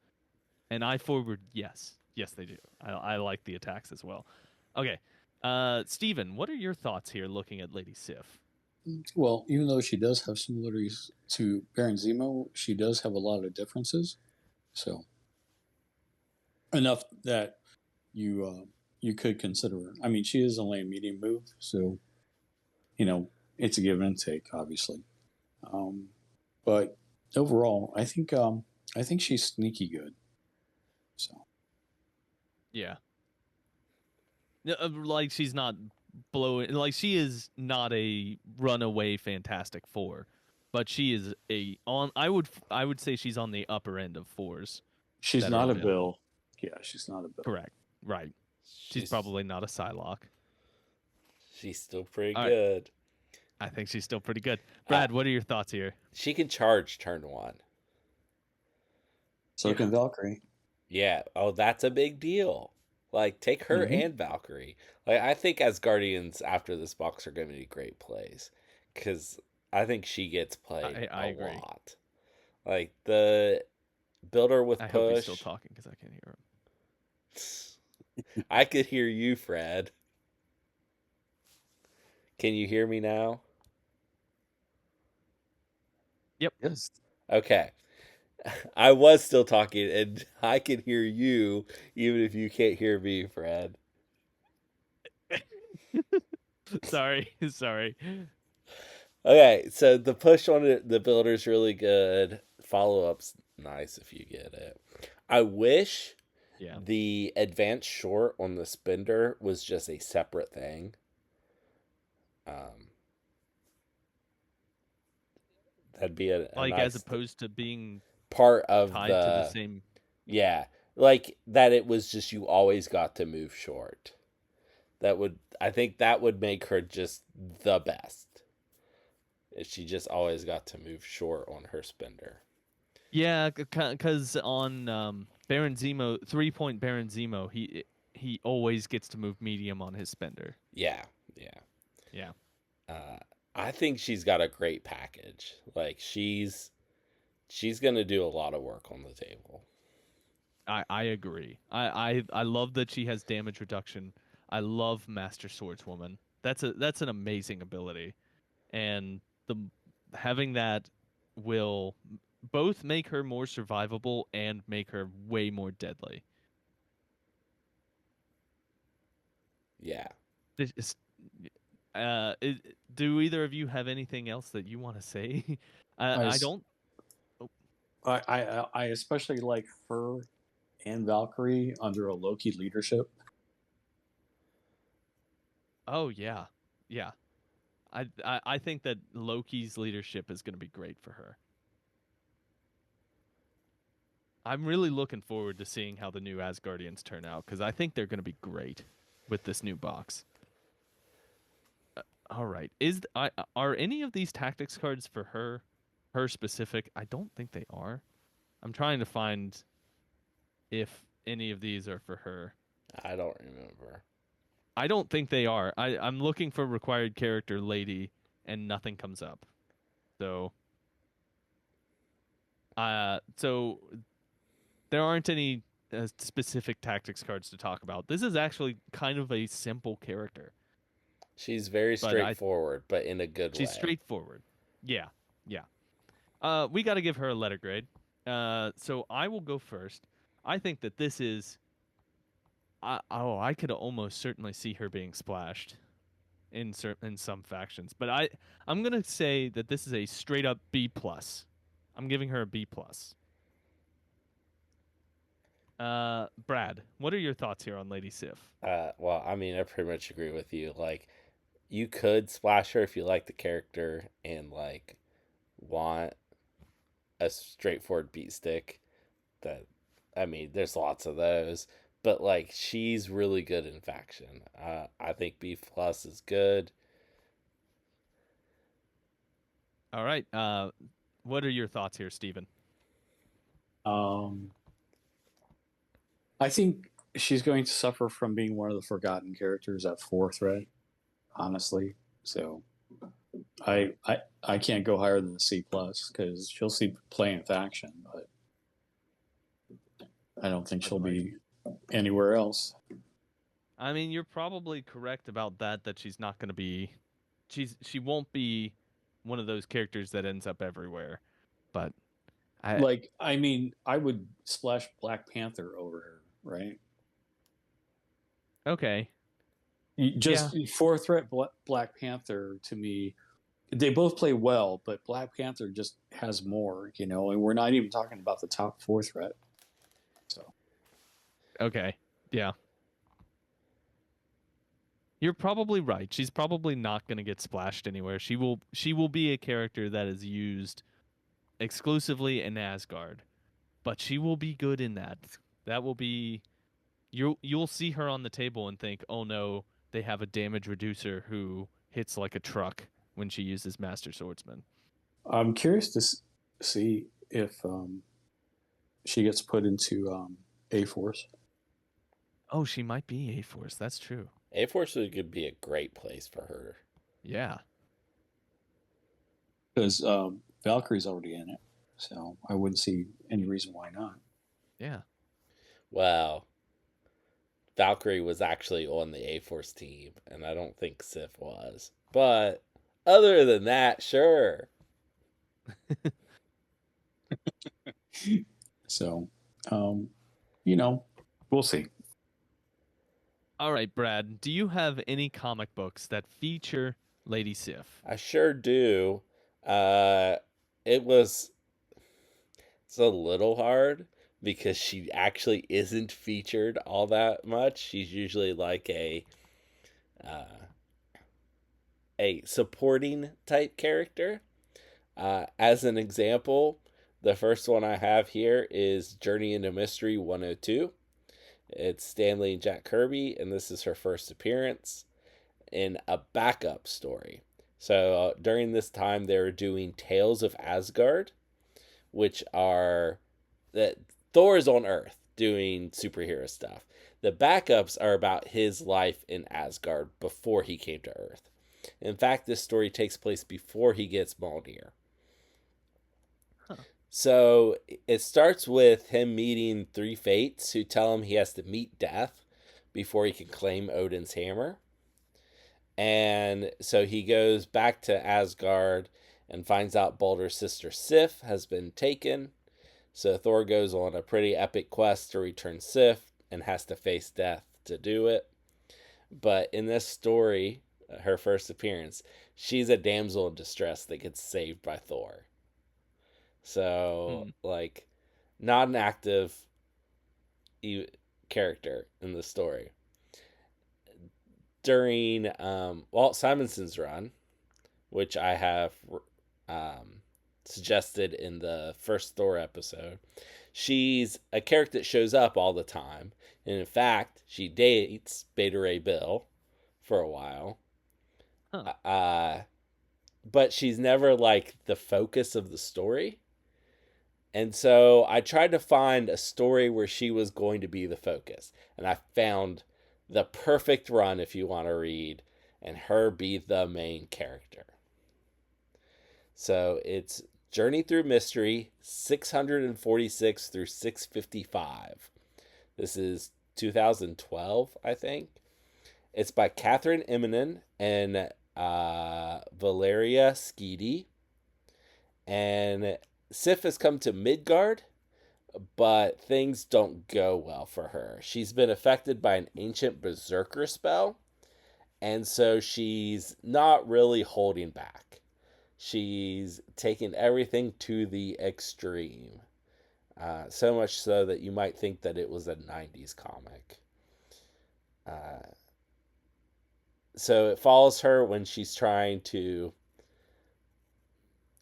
Speaker 1: And I forward yes they do. I like the attacks as well. Okay, Steven, what are your thoughts here looking at Lady Sif?
Speaker 4: Well, even though she does have similarities to Baron Zemo, she does have a lot of differences. So enough that you could consider her. I mean, she is only a medium move, so it's a give and take, obviously. But overall, I think she's sneaky good. So
Speaker 1: Yeah, like she's not blowing. Like she is not a runaway Fantastic Four, but she is a on. I would say she's on the upper end of fours.
Speaker 3: She's
Speaker 1: that are
Speaker 3: not a
Speaker 1: available.
Speaker 3: Bill. Yeah, she's not a Bill.
Speaker 1: Correct. Right. She's probably not a Psylocke.
Speaker 2: She's still pretty
Speaker 1: All right.
Speaker 2: good.
Speaker 1: I think she's still pretty good. Brad, what are your thoughts here?
Speaker 2: She can charge turn 1.
Speaker 4: so can Valkyrie.
Speaker 2: Yeah. Oh, that's a big deal. Like, take her and Valkyrie. Like, I think as Guardians after this box are going to be great plays, because I think she gets played
Speaker 1: I
Speaker 2: a
Speaker 1: agree.
Speaker 2: lot. Like the builder with
Speaker 1: I
Speaker 2: push.
Speaker 1: hope he's still talking because I can't hear him.
Speaker 2: I could hear you, Fred. Can you hear me now?
Speaker 1: Yep.
Speaker 4: Yes.
Speaker 2: Okay. I was still talking, and I can hear you, even if you can't hear me, Fred.
Speaker 1: Sorry.
Speaker 2: Okay, so the push on the builder's really good. Follow-up's nice if you get it. I wish the advanced short on the spender was just a separate thing. That'd be a
Speaker 1: like
Speaker 2: nice
Speaker 1: as opposed to being
Speaker 2: part of
Speaker 1: tied to the same.
Speaker 2: Yeah, like that. It was just you always got to move short. I think that would make her just the best. If she just always got to move short on her spender.
Speaker 1: Yeah, because on Baron Zemo, 3-point Baron Zemo, he always gets to move medium on his spender.
Speaker 2: Yeah. I think she's got a great package. Like she's gonna do a lot of work on the table.
Speaker 1: I agree. I love that she has damage reduction. I love Master Swordswoman. That's an amazing ability, and having that will both make her more survivable and make her way more deadly.
Speaker 2: Yeah.
Speaker 1: Do either of you have anything else that you want to say? I don't.
Speaker 3: I especially like her and Valkyrie under a Loki leadership.
Speaker 1: Oh yeah. I think that Loki's leadership is going to be great for her. I'm really looking forward to seeing how the new Asgardians turn out because I think they're going to be great with this new box. All right, are any of these tactics cards for her specific? I don't think they are. I'm trying to find if any of these are for her.
Speaker 2: I don't remember.
Speaker 1: I don't think they are. I'm looking for required character lady, and nothing comes up. So there aren't any specific tactics cards to talk about. This is actually kind of a simple character.
Speaker 2: She's very straightforward, but in a good way.
Speaker 1: She's straightforward. Yeah. We got to give her a letter grade. So I will go first. I think that this is. I could almost certainly see her being splashed in some factions, but I'm gonna say that this is a straight up B+. I'm giving her a B+. Brad, what are your thoughts here on Lady Sif?
Speaker 2: Well, I mean, I pretty much agree with you. Like, you could splash her if you like the character and like want a straightforward beat stick. That, I mean, there's lots of those, but like she's really good in faction. I think B plus is good.
Speaker 1: All right. What are your thoughts here, Steven?
Speaker 3: Um, I think she's going to suffer from being one of the forgotten characters at 4th red, honestly. So I can't go higher than a C plus because she'll see playing faction, but I don't think she'll be anywhere else.
Speaker 1: I mean, you're probably correct about that. That she's not going to be. She won't be one of those characters that ends up everywhere. But
Speaker 3: I mean, I would splash Black Panther over her, right?
Speaker 1: okay.
Speaker 3: Just 4th red Black Panther to me, they both play well, but Black Panther just has more, and we're not even talking about the top 4th red. So
Speaker 1: Okay. Yeah. You're probably right. She's probably not going to get splashed anywhere. She will be a character that is used exclusively in Asgard, but she will be good in that. That will be you'll see her on the table and think, "Oh no, they have a damage reducer who hits like a truck when she uses Master Swordsman."
Speaker 3: I'm curious to see if she gets put into A Force.
Speaker 1: Oh, she might be A Force. That's true.
Speaker 2: A Force could be a great place for her.
Speaker 1: Yeah.
Speaker 3: Because Valkyrie's already in it, so I wouldn't see any reason why not.
Speaker 1: Yeah.
Speaker 2: Well, Valkyrie was actually on the A Force team, and I don't think Sif was. But other than that, sure.
Speaker 3: So, we'll see.
Speaker 1: All right, Brad, do you have any comic books that feature Lady Sif?
Speaker 2: I sure do. It's a little hard because she actually isn't featured all that much. She's usually like a supporting type character. As an example, the first one I have here is Journey into Mystery 102. It's Stanley and Jack Kirby, and this is her first appearance in a backup story. So during this time, they were doing Tales of Asgard, which are that Thor is on Earth doing superhero stuff. The backups are about his life in Asgard before he came to Earth. In fact, this story takes place before he gets Mjolnir.
Speaker 1: Huh.
Speaker 2: So it starts with him meeting three fates who tell him he has to meet death before he can claim Odin's hammer. And so he goes back to Asgard and finds out Baldur's sister Sif has been taken. So Thor goes on a pretty epic quest to return Sif and has to face death to do it. But in this story, her first appearance, she's a damsel in distress that gets saved by Thor. So, like, not an active character in the story. During Walt Simonson's run, which I have suggested in the first Thor episode, she's a character that shows up all the time. And in fact, she dates Beta Ray Bill for a while.
Speaker 1: Huh.
Speaker 2: But she's never like the focus of the story. And so I tried to find a story where she was going to be the focus. And I found the perfect run if you want to read and her be the main character. So it's Journey Through Mystery 646 through 655. This is 2012, I think. It's by Catherine Eminem and Valeria Skidi. And Sif has come to Midgard, but things don't go well for her. She's been affected by an ancient berserker spell, and so she's not really holding back. She's taking everything to the extreme. So much so that you might think that it was a 90s comic. so it follows her when she's trying to.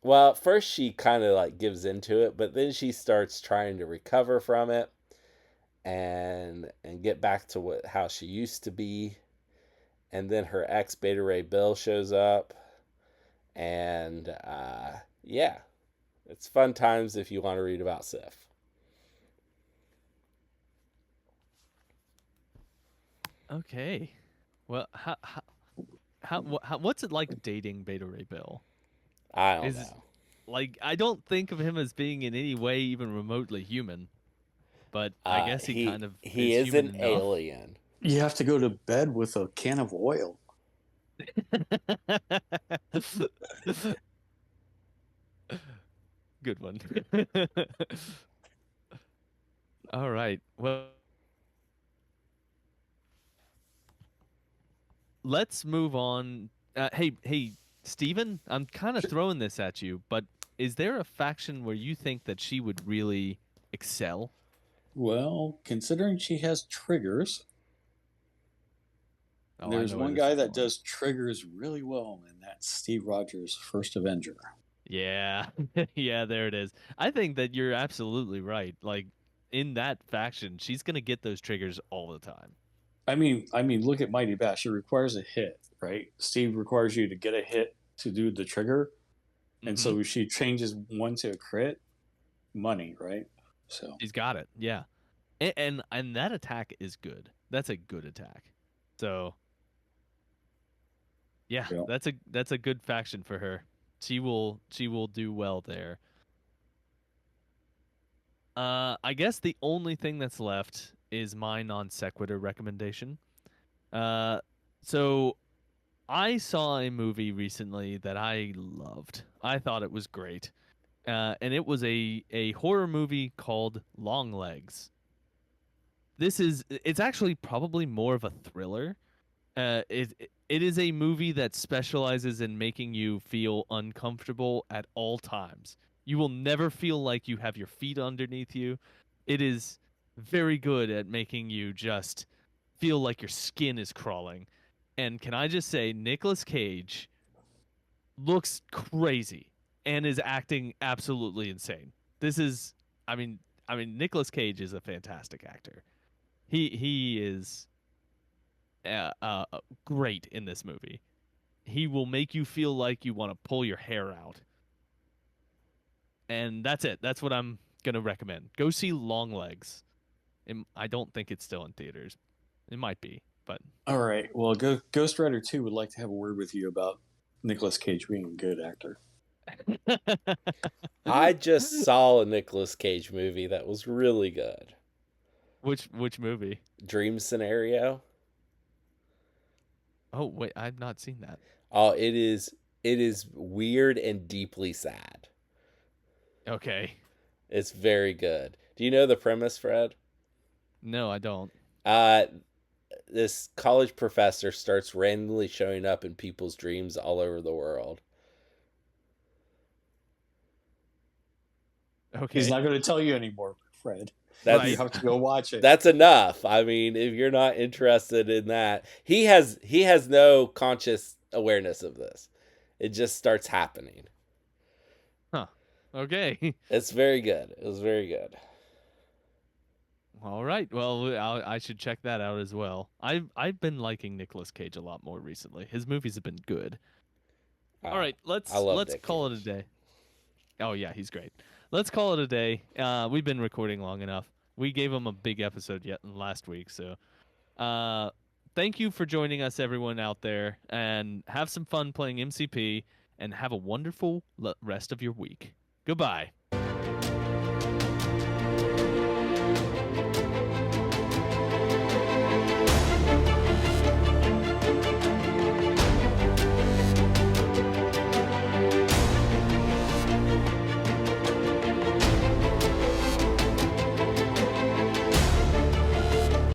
Speaker 2: Well, at first she kind of like gives into it, but then she starts trying to recover from it and get back to how she used to be. And then her ex Beta Ray Bill shows up, and yeah, it's fun times if you want to read about Sif.
Speaker 1: Okay. Well, what's it like dating Beta Ray Bill?
Speaker 2: I don't
Speaker 1: Is
Speaker 2: know.
Speaker 1: like I don't think of him as being in any way even remotely human, but I guess he kind of
Speaker 2: He
Speaker 1: is
Speaker 2: is
Speaker 1: human
Speaker 2: an
Speaker 1: enough.
Speaker 2: alien.
Speaker 4: You have to go to bed with a can of oil.
Speaker 1: Good one. All right. Well, let's move on. Hey, Steven, I'm kind of throwing this at you, but is there a faction where you think that she would really excel?
Speaker 4: Well, considering she has triggers,
Speaker 1: Oh, I
Speaker 4: there's
Speaker 1: know where
Speaker 4: one
Speaker 1: this
Speaker 4: guy
Speaker 1: is
Speaker 4: that
Speaker 1: going.
Speaker 4: does triggers really well, and that's Steve Rogers, First Avenger.
Speaker 1: Yeah. Yeah, there it is. I think that you're absolutely right. Like in that faction, she's going to get those triggers all the time.
Speaker 4: I mean, look at Mighty Bash. It requires a hit, right? Steve requires you to get a hit to do the trigger, and
Speaker 1: Mhm.
Speaker 4: so she changes one to a crit, money, right? So
Speaker 1: She's got it. Yeah. And that attack is good. That's a good attack. So, yeah,
Speaker 4: yeah.
Speaker 1: that's a good faction for her. She will do well there. I guess the only thing that's left is my non sequitur recommendation. Uh, so I saw a movie recently that I loved. I thought it was great. And it was a horror movie called Long Legs. It's actually probably more of a thriller. It is a movie that specializes in making you feel uncomfortable at all times. You will never feel like you have your feet underneath you. It is very good at making you just feel like your skin is crawling. And can I just say, Nicolas Cage looks crazy and is acting absolutely insane. This is, I mean, Nicolas Cage is a fantastic actor. He is uh, uh, great in this movie. He will make you feel like you want to pull your hair out. And that's it. That's what I'm going to recommend. Go see Long Legs. I don't think it's still in theaters. It might be, but
Speaker 4: All right. Well, Ghost Rider 2 would like to have a word with you about Nicolas Cage being a good actor.
Speaker 2: I just saw a Nicolas Cage movie that was really good.
Speaker 1: which movie?
Speaker 2: Dream Scenario.
Speaker 1: Oh, wait, I've not seen that.
Speaker 2: Oh, it is weird and deeply sad.
Speaker 1: Okay.
Speaker 2: It's very good. Do you know the premise, Fred?
Speaker 1: No, I don't.
Speaker 2: Uh this college professor starts randomly showing up in people's dreams all over the world.
Speaker 4: He's
Speaker 1: Okay.
Speaker 4: not going to tell you anymore, Fred. You
Speaker 2: That's
Speaker 1: Right.
Speaker 4: have to go watch it.
Speaker 2: that's enough. I mean, if you're not interested in that, he has no conscious awareness of this. It just starts happening.
Speaker 1: Huh. Okay.
Speaker 2: It's very good. It was very good.
Speaker 1: All right. Well, I should check that out as well. I've been liking Nicolas Cage a lot more recently. His movies have been good. All
Speaker 2: Uh,
Speaker 1: right,
Speaker 2: I love
Speaker 1: let's
Speaker 2: Nick
Speaker 1: call it a
Speaker 2: Cage.
Speaker 1: day. Oh yeah, he's great. Let's call it a day. We've been recording long enough. We gave him a big episode yet last week, so uh, thank you for joining us, everyone out there, and have some fun playing MCP, and have a wonderful rest of your week. Goodbye.